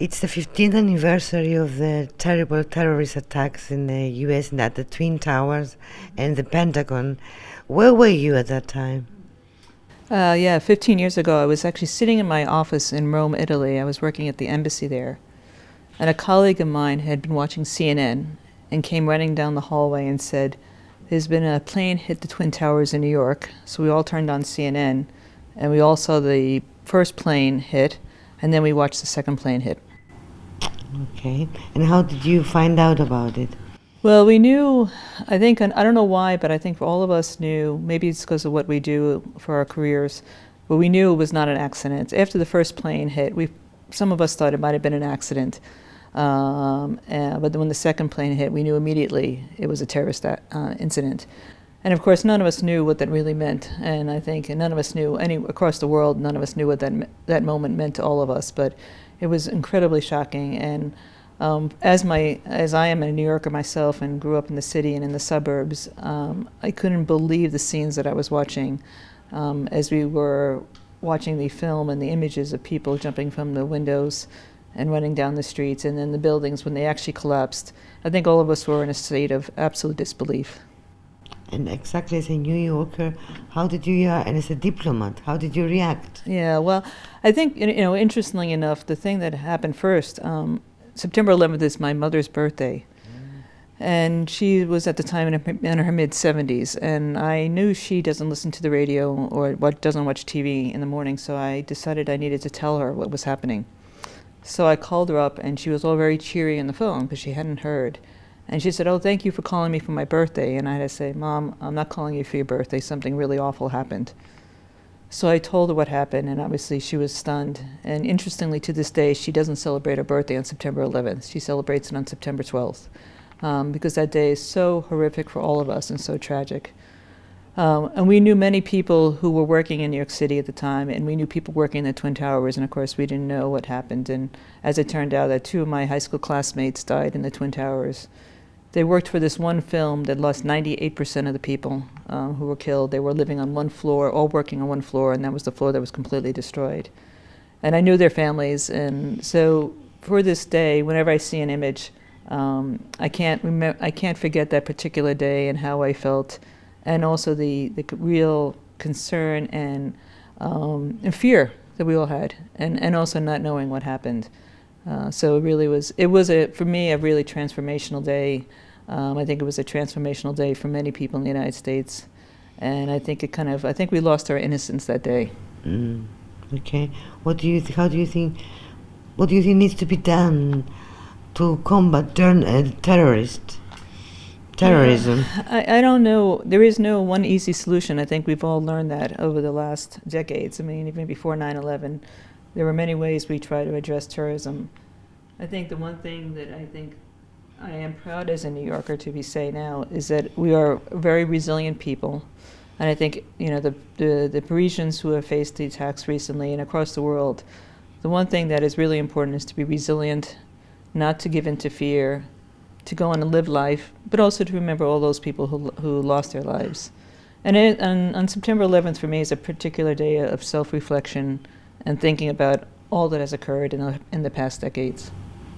It's the 15th anniversary of the terrible terrorist attacks in the US and at the Twin Towers and the Pentagon. Where were you at that time? 15 years ago, I was actually sitting in my office in Rome, Italy. I was working at the embassy there. And a colleague of mine had been watching CNN and came running down the hallway and said, "There's been a plane hit the Twin Towers in New York." So we all turned on CNN and we all saw the first plane hit, and then we watched the second plane hit. Okay. And how did you find out about it? Well, we knew, I think, I don't know why, but I think all of us knew, maybe it's because of what we do for our careers, but we knew it was not an accident. After the first plane hit, some of us thought it might have been an accident. But when the second plane hit, we knew immediately it was a terrorist incident. And of course, none of us knew what that really meant. And I think none of us knew, across the world, none of us knew what that moment meant to all of us. But it was incredibly shocking. And as I am a New Yorker myself and grew up in the city and in the suburbs, I couldn't believe the scenes that I was watching as we were watching the film and the images of people jumping from the windows and running down the streets, and then the buildings when they actually collapsed. I think all of us were in a state of absolute disbelief. And exactly as a New Yorker, how did you, and as a diplomat, how did you react? Yeah, well, I think, interestingly enough, the thing that happened first, September 11th is my mother's birthday. And she was at the time in her mid-70s, and I knew she doesn't listen to the radio or doesn't watch TV in the morning, so I decided I needed to tell her what was happening. So I called her up, and she was all very cheery on the phone because she hadn't heard. And she said, "Oh, thank you for calling me for my birthday." And I had to say, "Mom, I'm not calling you for your birthday. Something really awful happened." So I told her what happened, and obviously she was stunned. And interestingly, to this day, she doesn't celebrate her birthday on September 11th. She celebrates it on September 12th, because that day is so horrific for all of us and so tragic. And we knew many people who were working in New York City at the time, and we knew people working in the Twin Towers, and of course we didn't know what happened. And as it turned out, that 2 of my high school classmates died in the Twin Towers. They worked for this one film that lost 98% of the people who were killed. They were living on one floor, all working on one floor, and that was the floor that was completely destroyed. And I knew their families, and so for this day, whenever I see an image, I can't forget that particular day and how I felt, and also the real concern and fear that we all had, and also not knowing what happened. So it was for me a really transformational day. I think it was a transformational day for many people in the United States, and I think I think we lost our innocence that day. Okay, what do you think needs to be done to combat terrorism? I don't know. There is no one easy solution. I think we've all learned that over the last decades. I mean, even before 9/11, there were many ways we try to address terrorism. I think the one thing that I am proud as a New Yorker to say now is that we are very resilient people. And I think, the Parisians who have faced the attacks recently and across the world, the one thing that is really important is to be resilient, not to give in to fear, to go on and live life, but also to remember all those people who lost their lives. And on September 11th for me is a particular day of self-reflection and thinking about all that has occurred in the past decades.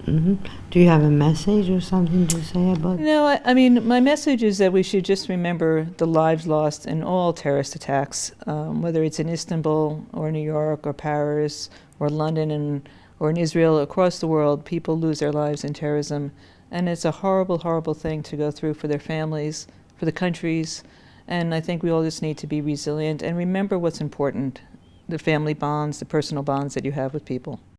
Mm-hmm. Do you have a message or something to say about it? No, I mean, my message is that we should just remember the lives lost in all terrorist attacks, whether it's in Istanbul or New York or Paris or London or in Israel. Across the world, people lose their lives in terrorism. And it's a horrible, horrible thing to go through for their families, for the countries. And I think we all just need to be resilient and remember what's important, the family bonds, the personal bonds that you have with people.